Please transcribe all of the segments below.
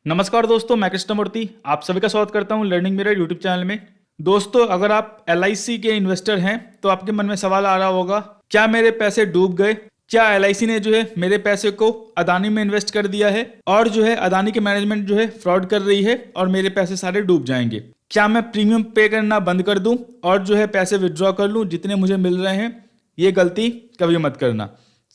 नमस्कार दोस्तों, मैं कृष्णमूर्ति आप सभी का स्वागत करता हूं लर्निंग मिरर यूट्यूब चैनल में। दोस्तों, अगर आप LIC के इन्वेस्टर हैं तो आपके मन में सवाल आ रहा होगा, क्या मेरे पैसे डूब गए? क्या LIC ने जो है मेरे पैसे को अदानी में इन्वेस्ट कर दिया है और जो है अदानी की मैनेजमेंट जो है फ्रॉड कर रही है और मेरे पैसे सारे डूब जाएंगे? क्या मैं प्रीमियम पे करना बंद कर दूं और जो है पैसे विड्रॉ कर लूं जितने मुझे मिल रहे हैं? ये गलती कभी मत करना।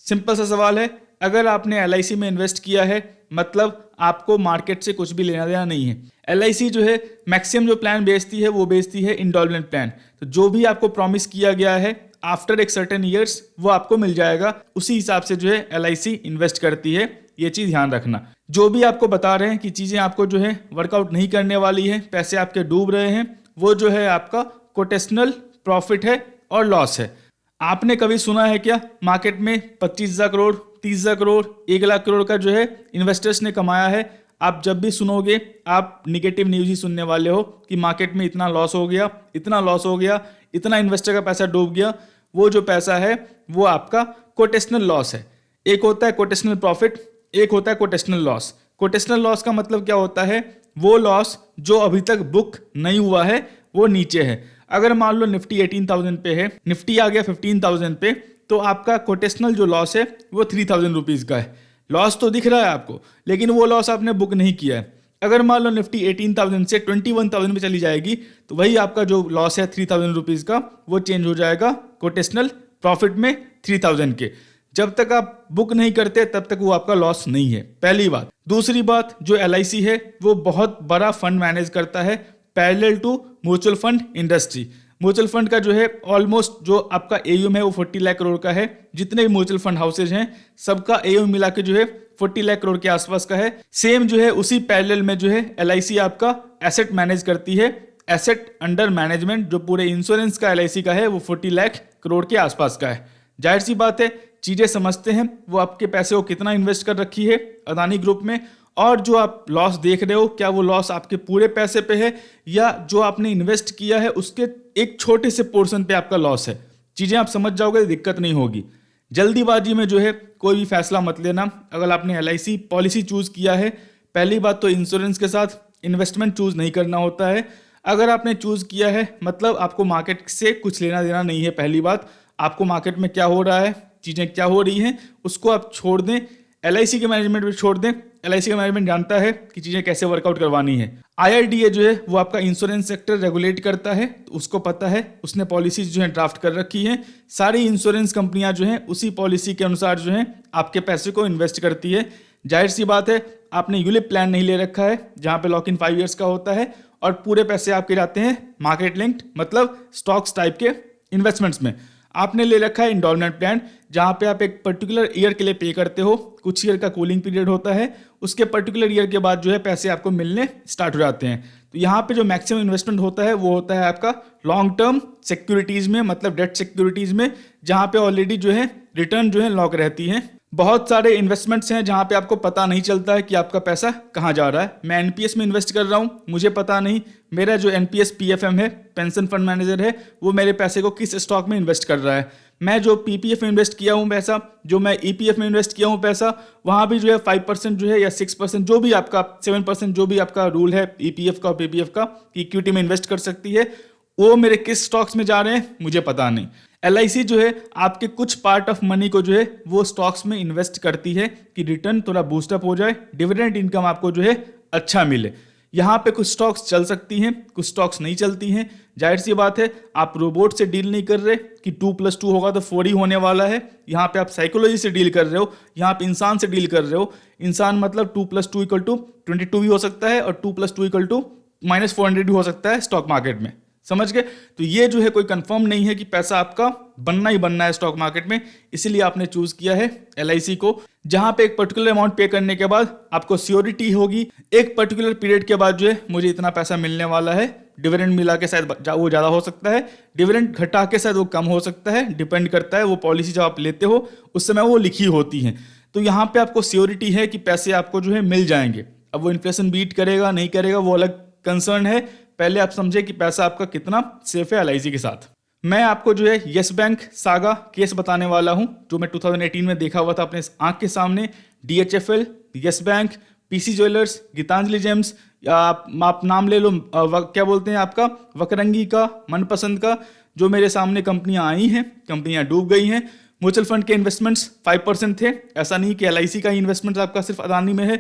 सिंपल सा सवाल है, अगर आपने LIC में इन्वेस्ट किया है मतलब आपको मार्केट से कुछ भी लेना देना नहीं है। LIC जो है मैक्सिमम जो प्लान बेचती है वो बेचती है इंडॉलमेंट प्लान। तो जो भी आपको प्रॉमिस किया गया है आफ्टर एक सर्टेन ईयर्स वो आपको मिल जाएगा। उसी हिसाब से जो है LIC इन्वेस्ट करती है, ये चीज़ ध्यान रखना। जो भी आपको बता रहे हैं कि चीज़ें आपको जो है वर्कआउट नहीं करने वाली है, पैसे आपके डूब रहे हैं, वो जो है आपका कोटेशनल प्रॉफिट है और लॉस है। आपने कभी सुना है क्या मार्केट में 25,000 करोड़, 30,000 करोड़, 1,00,000 करोड़ का जो है इन्वेस्टर्स ने कमाया है? आप जब भी सुनोगे आप निगेटिव न्यूज़ ही सुनने वाले हो कि मार्केट में इतना लॉस हो गया, इतना लॉस हो गया, इतना इन्वेस्टर का पैसा डूब गया। वो जो पैसा है वो आपका कोटेशनल लॉस है। एक होता है कोटेशनल प्रॉफिट, एक होता है कोटेशनल लॉस। कोटेशनल लॉस का मतलब क्या होता है? वो लॉस जो अभी तक बुक नहीं हुआ है, वो नीचे है। अगर मान लो निफ्टी 18,000 पे है, निफ्टी आ गया 15,000 पे, तो आपका कोटेशनल जो लॉस है वो 3,000 रुपीज़ का है। लॉस तो दिख रहा है आपको, लेकिन वो लॉस आपने बुक नहीं किया है। अगर मान लो निफ्टी 18,000 से 21,000 पे चली जाएगी तो वही आपका जो लॉस है 3,000 रुपीज़ का, वो चेंज हो जाएगा कोटेशनल प्रॉफिट में 3,000 के। जब तक आप बुक नहीं करते तब तक वो आपका लॉस नहीं है, पहली बात। दूसरी बात, जो LIC है वो बहुत बड़ा फंड मैनेज करता है parallel to mutual fund industry. Mutual fund का जो है ऑलमोस्ट जो आपका AUM है वो 40 लाख करोड़ का है। जितने भी म्यूचुअल फंड हाउसेज हैं सबका AUM मिला के जो है 40 लाख करोड़ के आसपास का है। सेम जो है उसी पैरेलल में जो है LIC आपका एसेट मैनेज करती है। एसेट अंडर मैनेजमेंट जो पूरे इंश्योरेंस का LIC का है वो 40 लाख करोड़ के आसपास का है। जाहिर सी बात है, चीज़ें समझते हैं वो आपके पैसे को कितना इन्वेस्ट कर रखी है अदानी ग्रुप में, और जो आप लॉस देख रहे हो क्या वो लॉस आपके पूरे पैसे पे है या जो आपने इन्वेस्ट किया है उसके एक छोटे से पोर्शन पे आपका लॉस है। चीज़ें आप समझ जाओगे, दिक्कत नहीं होगी। जल्दीबाजी में जो है कोई भी फैसला मत लेना। अगर आपने LIC पॉलिसी चूज़ किया है, पहली बात तो इंश्योरेंस के साथ इन्वेस्टमेंट चूज़ नहीं करना होता है। अगर आपने चूज़ किया है मतलब आपको मार्केट से कुछ लेना देना नहीं है। पहली बात, आपको मार्केट में क्या हो रहा है, चीज़ें क्या हो रही हैं, उसको आप छोड़ दें। LIC के मैनेजमेंट भी छोड़ दें। LIC का मैनेजमेंट जानता है कि चीज़ें कैसे वर्कआउट करवानी है। IRDA जो है वो आपका इंश्योरेंस सेक्टर रेगुलेट करता है, तो उसको पता है, उसने पॉलिसीज जो है ड्राफ्ट कर रखी हैं। सारी इंश्योरेंस कंपनियां जो हैं उसी पॉलिसी के अनुसार जो है आपके पैसे को इन्वेस्ट करती है। जाहिर सी बात है, आपने यूलिप प्लान नहीं ले रखा है जहाँ पे लॉक इन 5 ईयर्स का होता है और पूरे पैसे आपके जाते हैं मार्केट लिंक्ड मतलब स्टॉक्स टाइप के इन्वेस्टमेंट्स में। आपने ले रखा है इंडॉलमेंट प्लान जहाँ पे आप एक पर्टिकुलर ईयर के लिए पे करते हो। कुछ ईयर का कूलिंग पीरियड होता है, उसके पर्टिकुलर ईयर के बाद जो है पैसे आपको मिलने स्टार्ट हो जाते हैं। तो यहाँ पे जो मैक्सिमम इन्वेस्टमेंट होता है वो होता है आपका लॉन्ग टर्म सिक्योरिटीज़ में, मतलब डेट सिक्योरिटीज़ में, जहाँ पे ऑलरेडी जो है रिटर्न जो है लॉक रहती है। बहुत सारे इन्वेस्टमेंट्स हैं जहाँ पे आपको पता नहीं चलता है कि आपका पैसा कहाँ जा रहा है। मैं NPS में इन्वेस्ट कर रहा हूँ, मुझे पता नहीं मेरा जो NPS PFM है, पेंशन फंड मैनेजर है, वो मेरे पैसे को किस स्टॉक में इन्वेस्ट कर रहा है। मैं जो PPF में इन्वेस्ट किया हूँ पैसा, जो मैं EPF में इन्वेस्ट किया हूँ पैसा, वहाँ भी जो है 5% जो है या 6% जो भी आपका 7% जो भी आपका रूल है EPF का और PPF का इक्विटी में इन्वेस्ट कर सकती है, वो मेरे किस स्टॉक्स में जा रहे हैं मुझे पता नहीं। LIC जो है आपके कुछ पार्ट ऑफ मनी को जो है वो स्टॉक्स में इन्वेस्ट करती है कि रिटर्न थोड़ा बूस्टअप हो जाए, डिविडेंड इनकम आपको जो है अच्छा मिले। यहाँ पे कुछ स्टॉक्स चल सकती हैं, कुछ स्टॉक्स नहीं चलती हैं। जाहिर सी बात है, आप रोबोट से डील नहीं कर रहे कि 2+2 होगा तो 4 ही होने वाला है। यहाँ पे आप साइकोलॉजी से डील कर रहे हो, यहाँ पे इंसान से डील कर रहे हो। इंसान मतलब 2+2 = 22 भी हो सकता है और 2+2 = -400 भी हो सकता है स्टॉक मार्केट में, समझ गए? तो ये जो है कोई कंफर्म नहीं है कि पैसा आपका बनना ही बनना है स्टॉक मार्केट में। इसीलिए आपने चूज किया है LIC को, जहां पे एक पर्टिकुलर अमाउंट पे करने के बाद आपको श्योरिटी होगी एक पर्टिकुलर पीरियड के बाद जो है मुझे इतना पैसा मिलने वाला है। डिविडेंड मिला के शायद वो ज़्यादा हो सकता है, डिविडेंड घटा के शायद वो कम हो सकता है, डिपेंड करता है। वो पॉलिसी जब आप लेते हो उस समय वो लिखी होती हैं। तो यहाँ पे आपको श्योरिटी है कि पैसे आपको जो है मिल जाएंगे। अब वो इन्फ्लेशन बीट करेगा नहीं करेगा वो अलग कंसर्न है। पहले आप समझे कि पैसा आपका कितना सेफ है LIC के साथ। मैं आपको जो है यस बैंक सागा केस बताने वाला हूं, जो मैं 2018 में देखा हुआ था अपने आंख के सामने। DHFL, Yes Bank, PC Jewellers, Gitanjali Gems, या आप नाम ले लो, क्या बोलते हैं आपका, वकरंगी का, मनपसंद का, जो मेरे सामने कंपनियां आई हैं, कंपनियां डूब गई हैं। म्यूचुअल फंड के इन्वेस्टमेंट्स 5% थे। ऐसा नहीं कि LIC का ही इन्वेस्टमेंट आपका सिर्फ अदानी में है।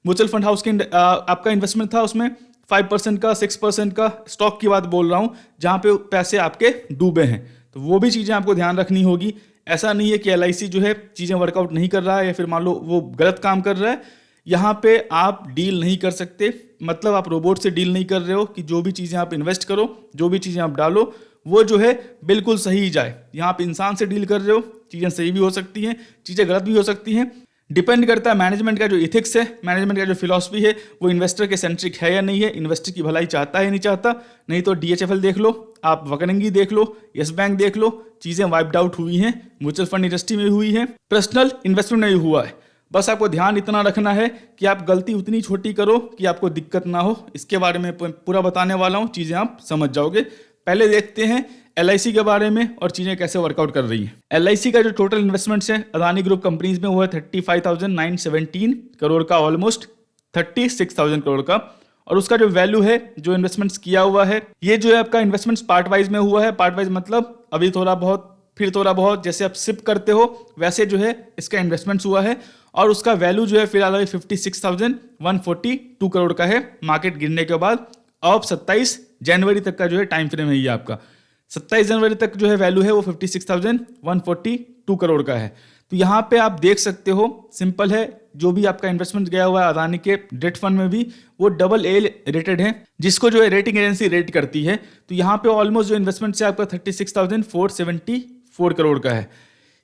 म्यूचुअल फंड हाउस के आपका इन्वेस्टमेंट था, उसमें 5% का, 6% का, स्टॉक की बात बोल रहा हूँ, जहाँ पे पैसे आपके डूबे हैं। तो वो भी चीज़ें आपको ध्यान रखनी होगी। ऐसा नहीं है कि LIC जो है चीज़ें वर्कआउट नहीं कर रहा है या फिर मान लो वो गलत काम कर रहा है। यहाँ पे आप डील नहीं कर सकते, मतलब आप रोबोट से डील नहीं कर रहे हो कि जो भी चीज़ें आप इन्वेस्ट करो, जो भी चीज़ें आप डालो, वो जो है बिल्कुल सही जाए। यहाँ पे इंसान से डील कर रहे हो, चीज़ें सही भी हो सकती हैं, चीज़ें गलत भी हो सकती हैं। डिपेंड करता है मैनेजमेंट का जो इथिक्स है, मैनेजमेंट का जो फिलॉसफी है, वो इन्वेस्टर के सेंट्रिक है या नहीं है, इन्वेस्टर की भलाई चाहता है या नहीं चाहता। नहीं तो DHFL देख लो, आप वकरंगी देख लो, यस बैंक देख लो, चीज़ें वाइप्ड आउट हुई हैं, म्यूचुअल फंड इंडस्ट्री में हुई है, पर्सनल इन्वेस्टमेंट में हुआ है। बस आपको ध्यान इतना रखना है कि आप गलती उतनी छोटी करो कि आपको दिक्कत ना हो। इसके बारे में पूरा बताने वाला हूँ, चीज़ें आप समझ जाओगे। पहले देखते हैं LIC के बारे में और चीज़ें कैसे वर्कआउट कर रही हैं। LIC का जो टोटल इन्वेस्टमेंट्स है अदानी ग्रुप कंपनीज में, वो है 35,917 करोड़ का, ऑलमोस्ट 36,000 करोड़ का। और उसका जो वैल्यू है, जो इन्वेस्टमेंट्स किया हुआ है, ये जो है आपका इन्वेस्टमेंट्स पार्ट वाइज में हुआ है। पार्ट वाइज मतलब अभी थोड़ा बहुत, फिर थोड़ा बहुत, जैसे आप सिप करते हो वैसे जो है इसका इन्वेस्टमेंट्स हुआ है। और उसका वैल्यू जो है फिलहाल अभी 56,142 करोड़ का है मार्केट गिरने के बाद। अब 27 जनवरी तक का जो है टाइम फ्रेम है ये आपका। 27 जनवरी तक जो है वैल्यू है वो 56,142 करोड़ का है। तो यहाँ पे आप देख सकते हो, सिंपल है, जो भी आपका इन्वेस्टमेंट गया हुआ है अदानी के डेट फंड में भी, वो AA रेटेड है, जिसको जो है रेटिंग एजेंसी रेट करती है। तो यहाँ पे ऑलमोस्ट जो इन्वेस्टमेंट है आपका 36,474 करोड़ का है।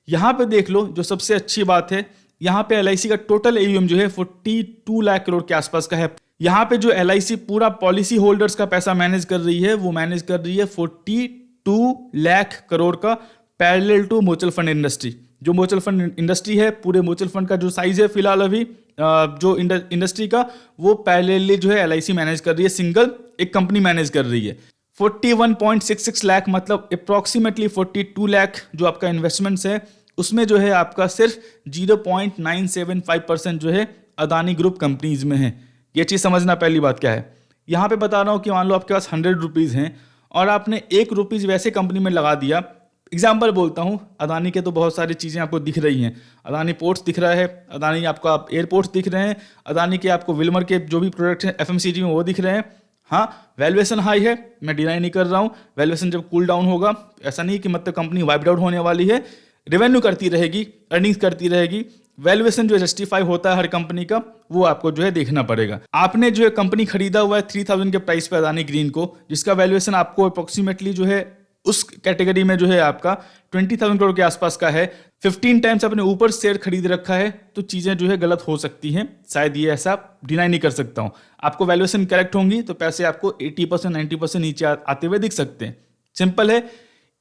यहाँ पे देख लो, जो सबसे अच्छी बात है, यहाँ पे LIC का टोटल AUM जो है 42 लाख करोड़ के आसपास का है। यहाँ पे जो LIC पूरा पॉलिसी होल्डर्स का पैसा मैनेज कर रही है, वो मैनेज कर रही है 42 लाख करोड़ का, parallel to mutual fund industry. जो म्यूचुअल फंड इंडस्ट्री है, पूरे म्यूचुअल फंड का जो साइज है फिलहाल अभी जो इंडस्ट्री का, वो पैरेलली जो है LIC मैनेज कर रही है, सिंगल एक कंपनी मैनेज कर रही है। 41.66 लाख मतलब अप्रॉक्सीमेटली 42 लाख जो आपका इन्वेस्टमेंट्स है, उसमें जो है आपका सिर्फ 0.975% जो है अदानी ग्रुप कंपनीज में है। ये चीज़ समझना पहली बात क्या है। यहाँ पे बता रहा हूँ कि मान लो आपके पास 100 रुपीज़ हैं और आपने 1 रुपीज़ वैसे कंपनी में लगा दिया। एग्जाम्पल बोलता हूँ, अदानी के तो बहुत सारी चीज़ें आपको दिख रही हैं। अदानी पोर्ट्स दिख रहा है, अदानी आपका एयरपोर्ट्स दिख रहे हैं, अदानी के आपको विल्मर के जो भी प्रोडक्ट हैं FMCG में वो दिख रहे हैं। हाँ, वैल्यूएशन हाई है, मैं डिनाई नहीं कर रहा हूँ। वैल्यूएशन जब कूल डाउन होगा, ऐसा नहीं कि मतलब कंपनी वाइप्ड आउट होने वाली है, रेवेन्यू करती रहेगी, अर्निंग्स करती रहेगी। वैल्यूएशन जो जस्टिफाई होता है हर कंपनी का, वो आपको जो है देखना पड़ेगा। आपने जो है कंपनी खरीदा हुआ है 3000 के प्राइस पे अदानी ग्रीन को, जिसका वैल्यूएशन आपको अप्रोक्सीमेटली जो है उस कैटेगरी में जो है आपका 20,000 करोड़ के आसपास का है। 15 टाइम्स अपने ऊपर शेयर खरीद रखा है, तो चीज़ें जो है गलत हो सकती हैं, शायद ये ऐसा डिनाई नहीं कर सकता हूँ। आपको वैल्यूएशन करेक्ट होंगी तो पैसे आपको 80% 90% नीचे आते हुए दिख सकते हैं। सिंपल है,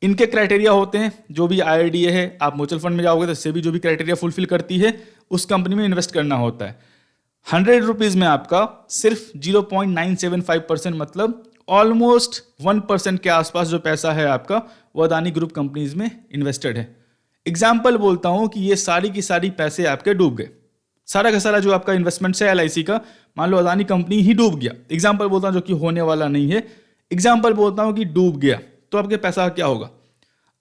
इनके क्राइटेरिया होते हैं। जो भी IRDA है, आप म्यूचुअल फंड में जाओगे तो इससे भी जो भी क्राइटेरिया फुलफिल करती है, उस कंपनी में इन्वेस्ट करना होता है। 100 रुपीज़ में आपका सिर्फ 0.975% मतलब ऑलमोस्ट 1% के आसपास जो पैसा है आपका, वो अदानी ग्रुप कंपनीज में इन्वेस्टेड है। एग्जाम्पल बोलता हूँ कि ये सारी की सारी पैसे आपके डूब गए, सारा का सारा जो आपका इन्वेस्टमेंट है LIC का, मान लो अदानी कंपनी ही डूब गया। एग्जाम्पल बोलता हूँ जो कि होने वाला नहीं है, एग्जाम्पल बोलता हूँ कि डूब गया, तो आपके पैसा क्या होगा।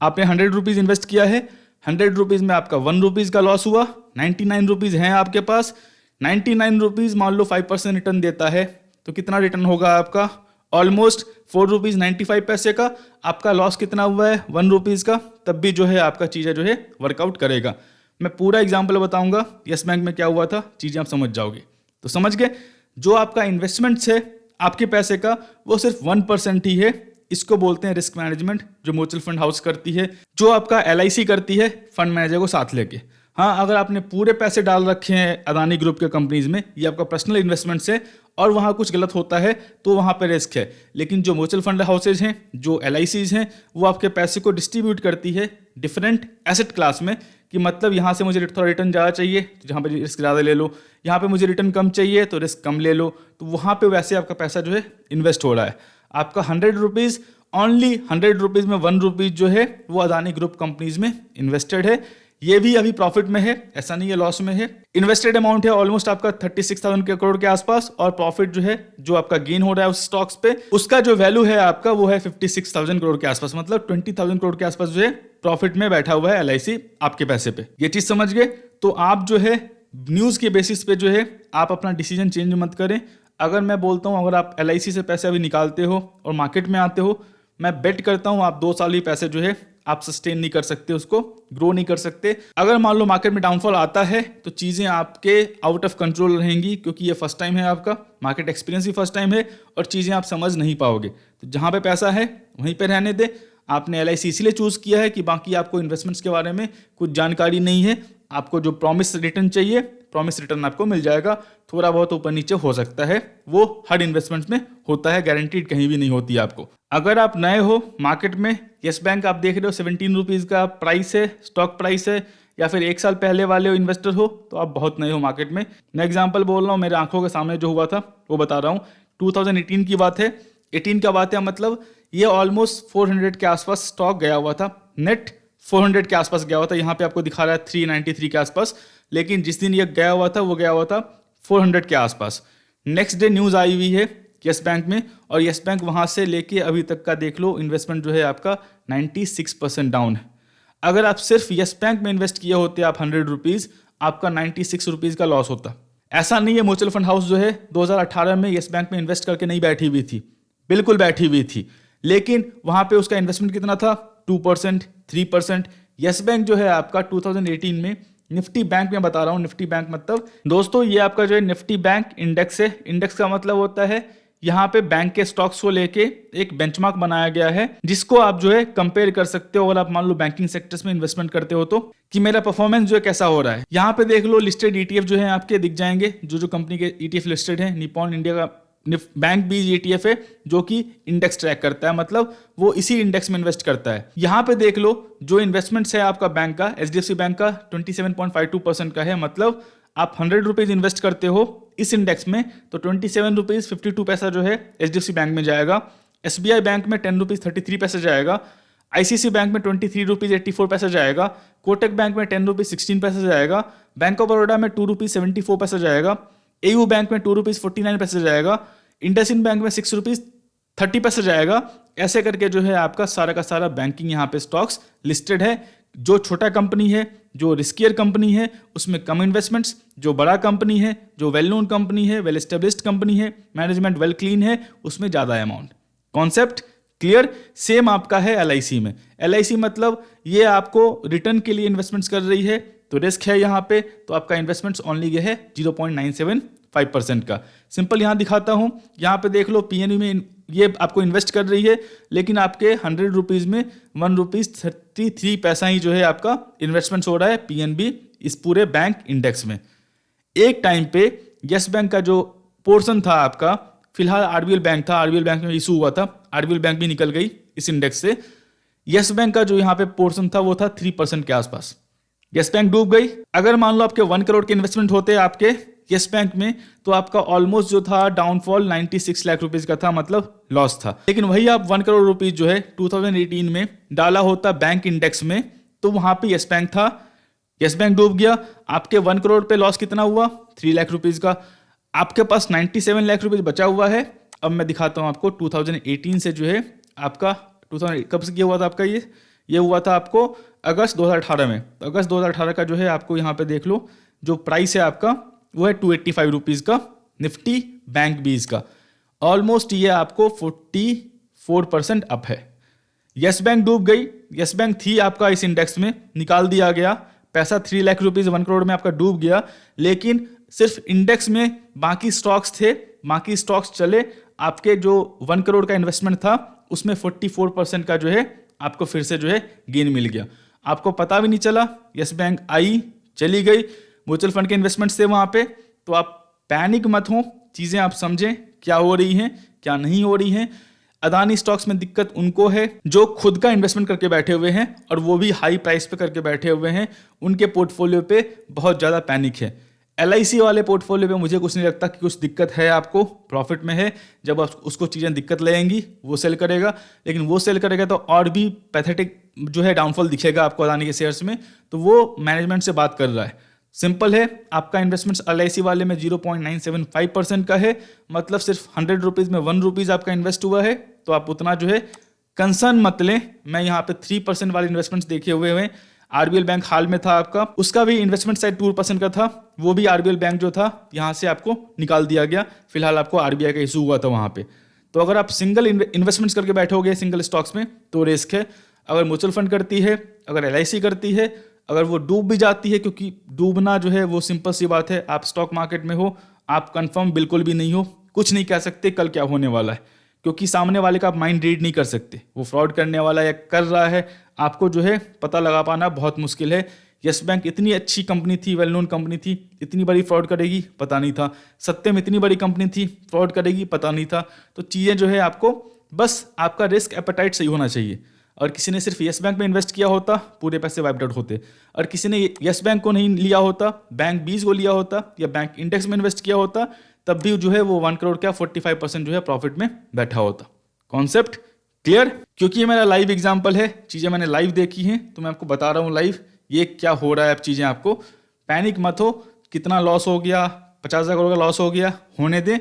आपने 100 रुपीज़ इन्वेस्ट किया है, 100 रुपीज़ में आपका 1 रुपीज़ का लॉस हुआ, 99 रुपीज़ हैं आपके पास। 99 रुपीज़ मान लो 5% रिटर्न देता है, तो कितना रिटर्न होगा आपका, ऑलमोस्ट 4 रुपीज़ 95 पैसे का। आपका लॉस कितना हुआ है, 1 रुपीज़ का, तब भी जो है आपका चीज़ें जो है वर्कआउट करेगा। मैं पूरा एग्जाम्पल बताऊंगा यस बैंक में क्या हुआ था, चीज़ें आप समझ जाओगे। तो समझ गए, जो आपका इन्वेस्टमेंट्स है आपके पैसे का, वो सिर्फ 1% ही है। इसको बोलते हैं रिस्क मैनेजमेंट, जो म्यूचुअल फंड हाउस करती है, जो आपका LIC करती है फंड मैनेजर को साथ लेके। हाँ, अगर आपने पूरे पैसे डाल रखे हैं अदानी ग्रुप के कंपनीज में, ये आपका पर्सनल इन्वेस्टमेंट्स है, और वहाँ कुछ गलत होता है तो वहाँ पे रिस्क है। लेकिन जो म्यूचुअल फंड हाउसेज हैं, जो LICs हैं, वो आपके पैसे को डिस्ट्रीब्यूट करती है डिफरेंट एसेट क्लास में, कि मतलब यहाँ से मुझे थोड़ा रिटर्न ज़्यादा चाहिए तो जहाँ पे रिस्क ज़्यादा ले लो, यहाँ पे मुझे रिटर्न कम चाहिए तो रिस्क कम ले लो। तो वहाँ पे वैसे आपका पैसा जो है इन्वेस्ट हो रहा है। आपका 100 रुपीज़, ओनली 100 रुपीज़ में 1 रुपीज़ जो है वो अदानी ग्रुप कंपनीज में इन्वेस्टेड है। ये भी अभी प्रॉफिट में है, ऐसा नहीं है लॉस में है। इन्वेस्टेड अमाउंट है ऑलमोस्ट आपका 36,000 करोड़ के आसपास, और प्रॉफिट जो है, जो आपका गेन हो रहा है उस स्टॉक्स पे, उसका जो वैल्यू है आपका वो है 56,000 करोड़ के आसपास, मतलब 20,000 करोड़ के आसपास जो है प्रॉफिट में बैठा हुआ है LIC आपके पैसे पे। ये चीज समझ गए? तो आप जो है न्यूज के बेसिस पे जो है आप अपना डिसीजन चेंज मत करें। अगर मैं बोलता हूं, अगर आप LIC से पैसे अभी निकालते हो और मार्केट में आते हो, मैं बेट करता हूं आप 2 साल ही पैसे जो है आप सस्टेन नहीं कर सकते, उसको ग्रो नहीं कर सकते। अगर मान लो मार्केट में डाउनफॉल आता है तो चीजें आपके आउट ऑफ कंट्रोल रहेंगी, क्योंकि ये फर्स्ट टाइम है, आपका मार्केट एक्सपीरियंस ही फर्स्ट टाइम है, और चीजें आप समझ नहीं पाओगे। तो जहां पे पैसा है वहीं पे रहने दे। आपने LIC इसीलिए चूज किया है कि बाकी आपको इन्वेस्टमेंट्स के बारे में कुछ जानकारी नहीं है। आपको जो प्रॉमिस रिटर्न चाहिए, प्रॉमिस रिटर्न आपको मिल जाएगा। थोड़ा बहुत ऊपर नीचे हो सकता है, वो हर इन्वेस्टमेंट में होता है, गारंटीड कहीं भी नहीं होती आपको। अगर आप नए हो मार्केट में, यस बैंक आप देख रहे हो 17 रुपीज़ का प्राइस है, स्टॉक प्राइस है, या फिर 1 साल पहले वाले इन्वेस्टर हो, तो आप बहुत नए हो मार्केट में। मैं एग्जांपल बोल रहा हूँ, मेरे आंखों के सामने जो हुआ था वो बता रहा हूँ। 2018 की बात है, 18 का बात है, मतलब ये ऑलमोस्ट 400 के आसपास स्टॉक गया हुआ था, नेट 400 के आसपास गया हुआ था। यहाँ पे आपको दिखा रहा है 393 के आसपास, लेकिन जिस दिन ये गया हुआ था वो गया हुआ था 400 के आसपास। नेक्स्ट डे न्यूज़ आई हुई है यस बैंक में, और यस बैंक वहाँ से लेके अभी तक का देख लो, इन्वेस्टमेंट जो है आपका 96% डाउन है। अगर आप सिर्फ यस बैंक में इन्वेस्ट किए होते आप 100 रुपीज़, आपका 96 रुपीज़ का लॉस होता। ऐसा नहीं है म्यूचुअल फंड हाउस जो है 2018 में यस बैंक में इन्वेस्ट करके नहीं बैठी हुई थी, बिल्कुल बैठी हुई थी, लेकिन वहाँ पे उसका इन्वेस्टमेंट कितना था? 2%, 3%। यस बैंक जो है आपका 2018 में निफ्टी बैंक में बता रहा हूँ, निफ्टी बैंक मतलब दोस्तों ये आपका जो है निफ्टी बैंक इंडेक्स है। इंडेक्स का मतलब होता है यहाँ पे बैंक के स्टॉक्स को लेके एक बेंचमार्क बनाया गया है, जिसको आप जो है कंपेयर कर सकते हो। अगर आप मान लो बैंकिंग सेक्टर्स में इन्वेस्टमेंट करते हो तो, कि मेरा परफॉर्मेंस जो है कैसा हो रहा है। यहाँ पे देख लो लिस्टेड ETF जो है आपके दिख जाएंगे, जो कंपनी के ETF लिस्टेड है। निपॉन इंडिया का बैंक भी ETF है जो कि इंडेक्स ट्रैक करता है, मतलब वो इसी इंडेक्स में इन्वेस्ट करता है। यहाँ पे देख लो जो इन्वेस्टमेंट्स है आपका बैंक का, HDFC बैंक का 27.52% का है, मतलब आप 100 रुपीज इन्वेस्ट करते हो इस इंडेक्स में तो 27 रुपीज 52 पैसा जो है HDFC बैंक में जाएगा। SBI बैंक में 10 रुपीज 33 पैसा जाएगा। ICICI बैंक में 23 रुपीज 84 पैसा जाएगा। कोटक बैंक में 10 रुपीज 16 पैसा जाएगा। बैंक ऑफ बड़ौदा में 2 रुपीज 74 पैसा जाएगा। AU बैंक में 2 रुपीज 49 पैसा जाएगा। इंडसइंड बैंक में 6 रुपीज 30 पैसा जाएगा। ऐसे करके जो है आपका सारा का सारा बैंकिंग यहाँ पे स्टॉक्स लिस्टेड है। जो छोटा कंपनी है, जो रिस्कियर कंपनी है, उसमें कम इन्वेस्टमेंट्स। जो बड़ा कंपनी है, जो वेल नोन कंपनी है, वेल एस्टेब्लिश्ड कंपनी है, मैनेजमेंट वेल क्लीन है, उसमें ज़्यादा अमाउंट। Concept clear? सेम आपका है LIC में। LIC मतलब ये आपको रिटर्न के लिए इन्वेस्टमेंट्स कर रही है, तो रिस्क है यहाँ पे, तो आपका इन्वेस्टमेंट्स ओनली ये है 0.975% का। सिंपल यहाँ दिखाता हूँ, यहाँ पे देख लो PNB में ये आपको इन्वेस्ट कर रही है, लेकिन आपके 100 रुपीज़ में 1 रुपीज़ 33 पैसा ही जो है आपका इन्वेस्टमेंट्स हो रहा है PNB इस पूरे बैंक इंडेक्स में। एक टाइम पे यस बैंक का जो पोर्शन था आपका, फिलहाल RBL बैंक था, RBL बैंक में इशू हुआ था, RBL बैंक भी निकल गई इस इंडेक्स से। यस बैंक का जो यहाँ पे पोर्शन था वो था 3% के आसपास। यस बैंक डूब गई। अगर मान लो आपके 1 करोड़ के इन्वेस्टमेंट होते हैं आपके यस बैंक में, तो आपका ऑलमोस्ट जो था डाउनफॉल 96 लाख रुपीज का था, मतलब लॉस था। लेकिन वही आप 1 करोड़ रुपीज जो है 2018 में डाला होता बैंक इंडेक्स में, तो वहां पे यस बैंक था, यस बैंक डूब गया। आपके 1 करोड़ पे लॉस कितना हुआ? 3 लाख रुपीज का। आपके पास 97 लाख रुपीज बचा हुआ है। अब मैं दिखाता हूं आपको 2018 से जो है आपका 2000 कब से हुआ था आपका ये हुआ था आपको अगस्त 2018 में। तो अगस्त 2018 का जो है आपको यहाँ पे देख लो, जो प्राइस है आपका वो है 285 रुपीज़ का निफ्टी बैंक 20 का। ऑलमोस्ट ये आपको 44% अप है। यस बैंक डूब गई। यस बैंक थी आपका इस इंडेक्स में, निकाल दिया गया पैसा। 3 लाख रुपीज़ 1 करोड़ में आपका डूब गया, लेकिन सिर्फ इंडेक्स में बाकी स्टॉक्स थे, बाकी स्टॉक्स चले। आपके जो 1 करोड़ का इन्वेस्टमेंट था उसमें 44% का जो है आपको फिर से जो है गेन मिल गया। आपको पता भी नहीं चला, यस बैंक आई चली गई। म्यूचुअल फंड के इन्वेस्टमेंट्स थे वहाँ पे। तो आप पैनिक मत हो, चीज़ें आप समझें क्या हो रही हैं क्या नहीं हो रही हैं। अदानी स्टॉक्स में दिक्कत उनको है जो खुद का इन्वेस्टमेंट करके बैठे हुए हैं, और वो भी हाई प्राइस पे करके बैठे हुए हैं। उनके पोर्टफोलियो पे बहुत ज़्यादा पैनिक है। LIC वाले पोर्टफोलियो पे मुझे कुछ नहीं लगता कि कुछ दिक्कत है, आपको प्रॉफिट में है। जब उसको चीज़ें दिक्कत लगेंगी वो सेल करेगा, लेकिन वो सेल करेगा तो और भी पैथेटिक जो है डाउनफॉल दिखेगा आपको अदानी के शेयर्स में, तो वो मैनेजमेंट से बात कर रहा है। सिंपल है, आपका इन्वेस्टमेंट LIC वाले में 0.975% का है, मतलब सिर्फ 100 रुपीज़ में 1 रुपीज़ आपका इन्वेस्ट हुआ है, तो आप उतना जो है कंसर्न मत लें। मैं यहाँ पे 3% वाले इन्वेस्टमेंट्स देखे हुए हैं। RBL बैंक हाल में था आपका, उसका भी इन्वेस्टमेंट शायद 2% का था, वो भी RBL बैंक जो था यहाँ से आपको निकाल दिया गया। फिलहाल आपको RBI का इशू हुआ था वहाँ पे। तो अगर आप सिंगल इन्वेस्टमेंट्स करके बैठोगे सिंगल स्टॉक्स में तो रिस्क है। अगर म्यूचुअल फंड करती है, अगर LIC करती है, अगर वो डूब भी जाती है, क्योंकि डूबना जो है वो सिंपल सी बात है, आप स्टॉक मार्केट में हो, आप कंफर्म बिल्कुल भी नहीं हो, कुछ नहीं कह सकते कल क्या होने वाला है, क्योंकि सामने वाले का आप माइंड रीड नहीं कर सकते, वो फ्रॉड करने वाला या कर रहा है, आपको जो है पता लगा पाना बहुत मुश्किल है। यस बैंक इतनी अच्छी कंपनी थी, वेल नोन कंपनी थी, इतनी बड़ी फ्रॉड करेगी पता नहीं था। सत्यम इतनी बड़ी कंपनी थी, फ्रॉड करेगी पता नहीं था। तो चीज़ें जो है आपको बस आपका रिस्क एपेटाइट सही होना चाहिए। और किसी ने सिर्फ यस बैंक में इन्वेस्ट किया होता, पूरे पैसे वाइप्ड आउट होते। और किसी ने यस बैंक को नहीं लिया होता, बैंक 20 को लिया होता या बैंक इंडेक्स में इन्वेस्ट किया होता, तब भी जो है वो 1 करोड़ का 45% जो है प्रॉफिट में बैठा होता। Concept clear? क्योंकि ये मेरा लाइव एग्जाम्पल है, चीज़ें मैंने लाइव देखी हैं, तो मैं आपको बता रहा हूँ लाइव ये क्या हो रहा है। अब चीज़ें आपको पैनिक मत हो, कितना लॉस हो गया, 50,000 करोड़ का लॉस हो गया, होने दें।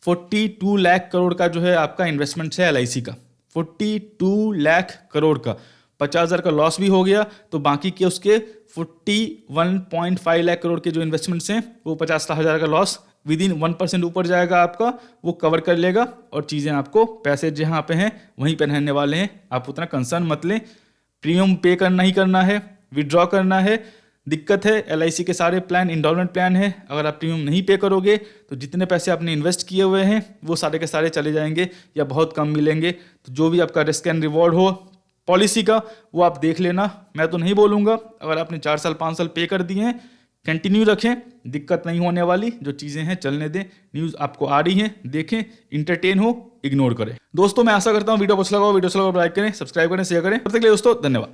42 लाख करोड़ का जो है आपका इन्वेस्टमेंट है LIC का, 42 लाख करोड़ का, 50,000 का लॉस भी हो गया, तो बाकी के उसके 41.5 लाख करोड़ के जो इन्वेस्टमेंट्स हैं वो 50,000 का लॉस विद इन 1% ऊपर जाएगा आपका, वो कवर कर लेगा। और चीज़ें आपको पैसे जहाँ पे हैं वहीं पे रहने वाले हैं, आप उतना कंसर्न मत लें। प्रीमियम पे करना ही करना है, विड्रॉ करना है। दिक्कत है LIC के सारे प्लान इंडॉलमेंट प्लान है, अगर आप प्रीमियम नहीं पे करोगे तो जितने पैसे आपने इन्वेस्ट किए हुए हैं वो सारे के सारे चले जाएंगे या बहुत कम मिलेंगे। तो जो भी आपका रिस्क एंड रिवॉर्ड हो पॉलिसी का वो आप देख लेना, मैं तो नहीं बोलूँगा। अगर आपने 4 साल 5 साल पे कर दिए हैं, कंटिन्यू रखें, दिक्कत नहीं होने वाली। जो चीज़ें हैं चलने दें, न्यूज़ आपको आ रही हैं देखें, इंटरटेन हो, इग्नोर करें। दोस्तों मैं आशा करता हूँ वीडियो अच्छा लगा हो, वीडियो अच्छा लगा लाइक करें, सब्सक्राइब करें, शेयर करें। तब तक के लिए दोस्तों धन्यवाद।